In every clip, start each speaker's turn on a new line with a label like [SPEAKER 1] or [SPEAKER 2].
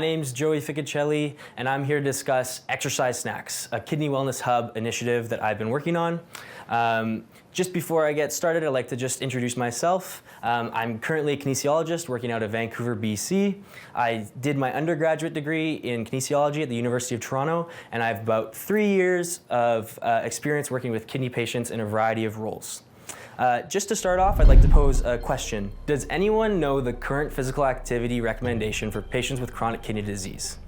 [SPEAKER 1] My name's Joey Ficocelli, and I'm here to discuss Exercise Snacks, a kidney wellness hub initiative that I've been working on. Just before I get started, I'd like to just introduce myself. I'm currently a kinesiologist working out of Vancouver, BC. I did my undergraduate degree in kinesiology at the University of Toronto, and I have about 3 years of experience working with kidney patients in a variety of roles. Just to start off, I'd like to pose a question. Does anyone know the current physical activity recommendation for patients with chronic kidney disease?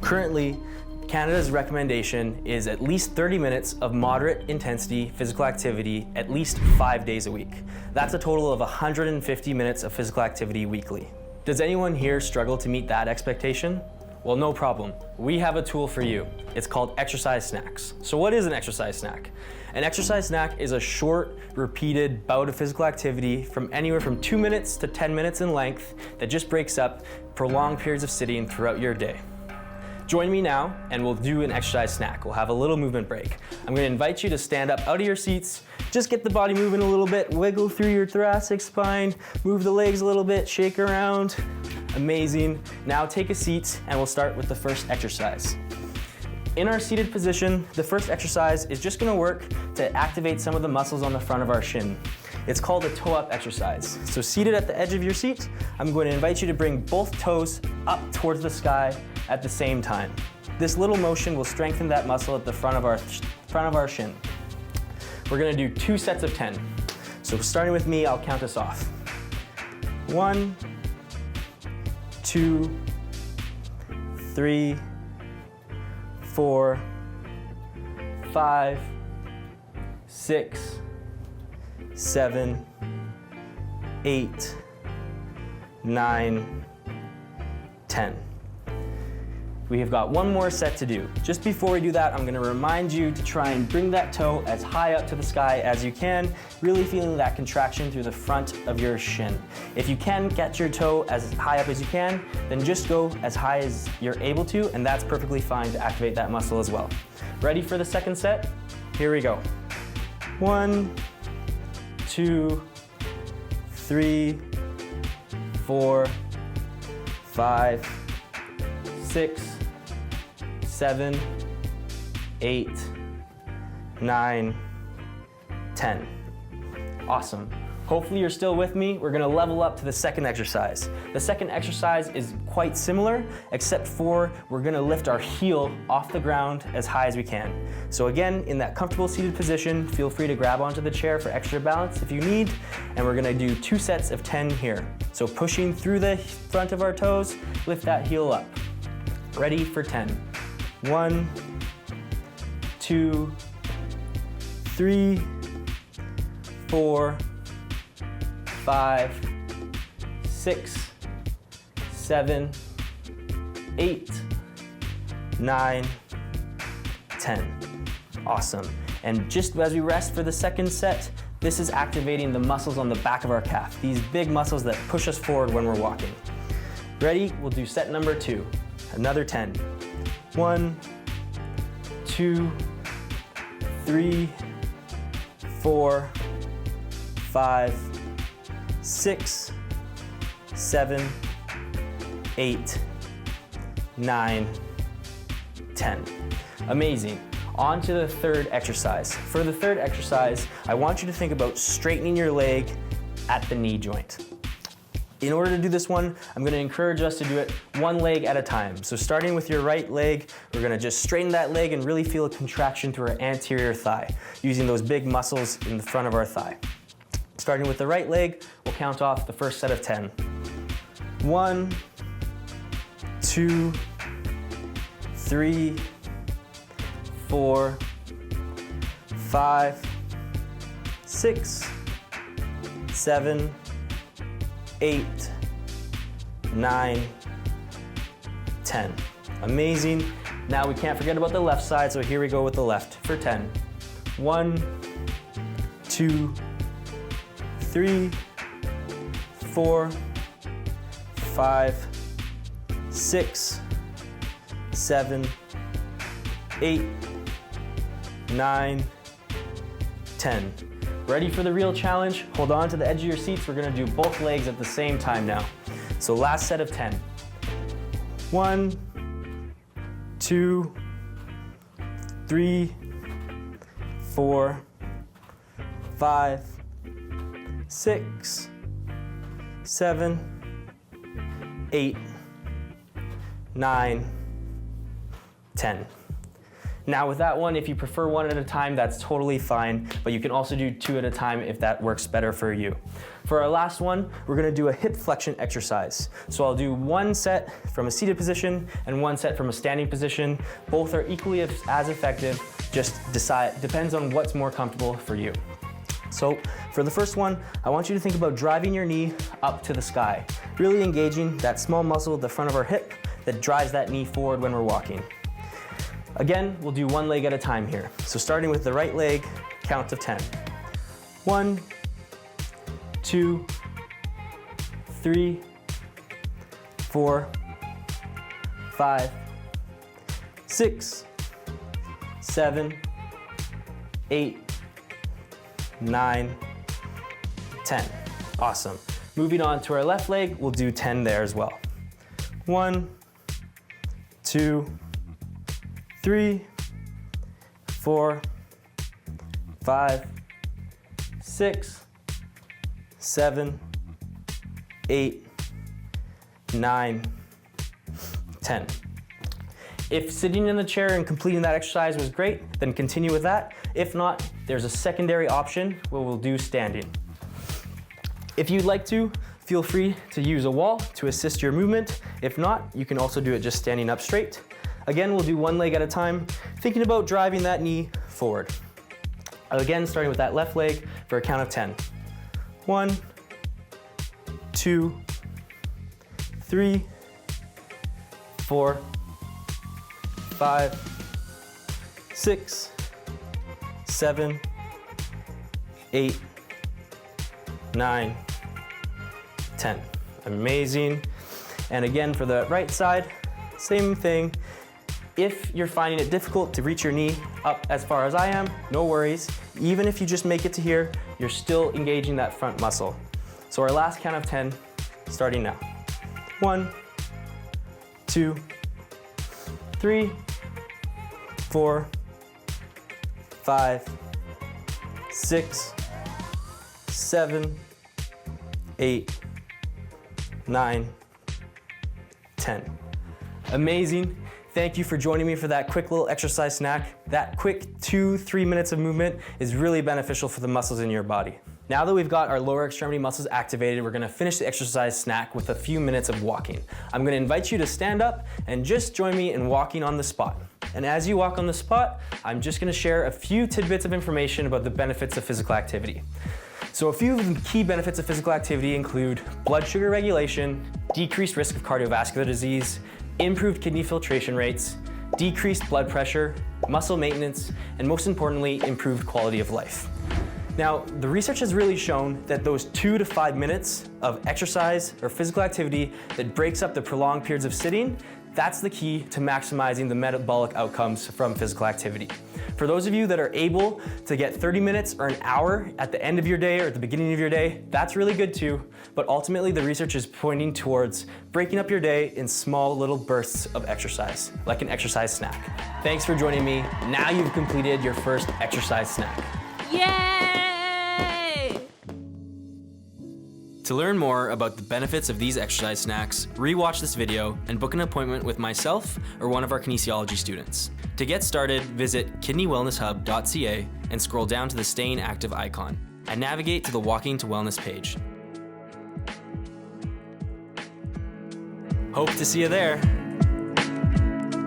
[SPEAKER 1] Currently, Canada's recommendation is at least 30 minutes of moderate intensity physical activity at least 5 days a week. That's a total of 150 minutes of physical activity weekly. Does anyone here struggle to meet that expectation? Well, no problem. We have a tool for you. It's called Exercise Snacks. So what is an exercise snack? An exercise snack is a short, repeated bout of physical activity from anywhere from 2 minutes to 10 minutes in length that just breaks up prolonged periods of sitting throughout your day. Join me now and we'll do an exercise snack. We'll have a little movement break. I'm gonna invite you to stand up out of your seats, just get the body moving a little bit, wiggle through your thoracic spine, move the legs a little bit, shake around. Amazing. Now take a seat and we'll start with the first exercise. In our seated position, the first exercise is just gonna work to activate some of the muscles on the front of our shin. It's called a toe-up exercise. So seated at the edge of your seat, I'm going to invite you to bring both toes up towards the sky at the same time. This little motion will strengthen that muscle at the front of our shin. We're gonna do 2 sets of 10. So starting with me, I'll count us off. 1, 2, 3, 4, 5, 6, 7, 8, 9, 10. We have got one more set to do. Just before we do that, I'm gonna remind you to try and bring that toe as high up to the sky as you can, really feeling that contraction through the front of your shin. If you can get your toe as high up as you can, then just go as high as you're able to, and that's perfectly fine to activate that muscle as well. Ready for the second set? Here we go. 1, 2, 3, 4, 5, 6, 7, 8, 9, 10. Awesome. Hopefully you're still with me. We're gonna level up to the second exercise. The second exercise is quite similar, except for we're gonna lift our heel off the ground as high as we can. So again, in that comfortable seated position, feel free to grab onto the chair for extra balance if you need, and we're gonna do 2 sets of 10 here. So pushing through the front of our toes, lift that heel up. Ready for 10. 1, 2, 3, 4, 5, 6, 7, 8, 9, 10. Awesome. And just as we rest for the second set, this is activating the muscles on the back of our calf, these big muscles that push us forward when we're walking. Ready? We'll do set number 2. Another 10. 1, 2, 3, 4, 5, 6, 7, 8, 9, 10. Amazing. On to the third exercise. For the third exercise, I want you to think about straightening your leg at the knee joint. In order to do this one, I'm gonna encourage us to do it one leg at a time. So starting with your right leg, we're gonna just straighten that leg and really feel a contraction through our anterior thigh, using those big muscles in the front of our thigh. Starting with the right leg, we'll count off the first set of 10. 1, 2, 3, 4, 5, 6, 7, 8, 9, 10. Amazing. Now we can't forget about the left side, so here we go with the left for 10. 1, 2, 3, 4, 5, 6, 7, 8, 9, 10. Ready for the real challenge? Hold on to the edge of your seats. We're gonna do both legs at the same time now. So last set of 10. 1, 2, 3, 4, 5, 6, 7, 8, 9, 10. Now with that one, if you prefer one at a time, that's totally fine, but you can also do 2 at a time if that works better for you. For our last one, we're gonna do a hip flexion exercise. So I'll do 1 set from a seated position and 1 set from a standing position. Both are equally as effective, just depends on what's more comfortable for you. So for the first one, I want you to think about driving your knee up to the sky, really engaging that small muscle at the front of our hip that drives that knee forward when we're walking. Again, we'll do 1 leg at a time here. So starting with the right leg, count of 10. 1, 2, 3, 4, 5, 6, 7, 8, 9, 10. Awesome. Moving on to our left leg, we'll do 10 there as well. 1, 2, 3, 4, 5, 6, 7, 8, 9, 10. If sitting in the chair and completing that exercise was great, then continue with that. If not, there's a secondary option where we'll do standing. If you'd like to, feel free to use a wall to assist your movement. If not, you can also do it just standing up straight. Again, we'll do 1 leg at a time, thinking about driving that knee forward. Again, starting with that left leg for a count of 10. 1, 2, 3, 4, 5, 6, 7, 8, 9, 10. Amazing. And again, for the right side, same thing. If you're finding it difficult to reach your knee up as far as I am, no worries. Even if you just make it to here, you're still engaging that front muscle. So our last count of 10, starting now. 1, 2, 3, 4, 5, 6, 7, 8, 9, 10. Amazing. Thank you for joining me for that quick little exercise snack. That quick 2-3 minutes of movement is really beneficial for the muscles in your body. Now that we've got our lower extremity muscles activated, we're gonna finish the exercise snack with a few minutes of walking. I'm gonna invite you to stand up and just join me in walking on the spot. And as you walk on the spot, I'm just gonna share a few tidbits of information about the benefits of physical activity. So a few of the key benefits of physical activity include blood sugar regulation, decreased risk of cardiovascular disease, improved kidney filtration rates, decreased blood pressure, muscle maintenance, and most importantly, improved quality of life. Now, the research has really shown that those 2 to 5 minutes of exercise or physical activity that breaks up the prolonged periods of sitting, that's the key to maximizing the metabolic outcomes from physical activity. For those of you that are able to get 30 minutes or an hour at the end of your day or at the beginning of your day, that's really good too, but ultimately the research is pointing towards breaking up your day in small little bursts of exercise, like an exercise snack. Thanks for joining me. Now you've completed your first exercise snack.
[SPEAKER 2] Yay!
[SPEAKER 1] To learn more about the benefits of these exercise snacks, re-watch this video and book an appointment with myself or one of our kinesiology students. To get started, visit kidneywellnesshub.ca and scroll down to the Staying Active icon and navigate to the Walking to Wellness page. Hope to see you there.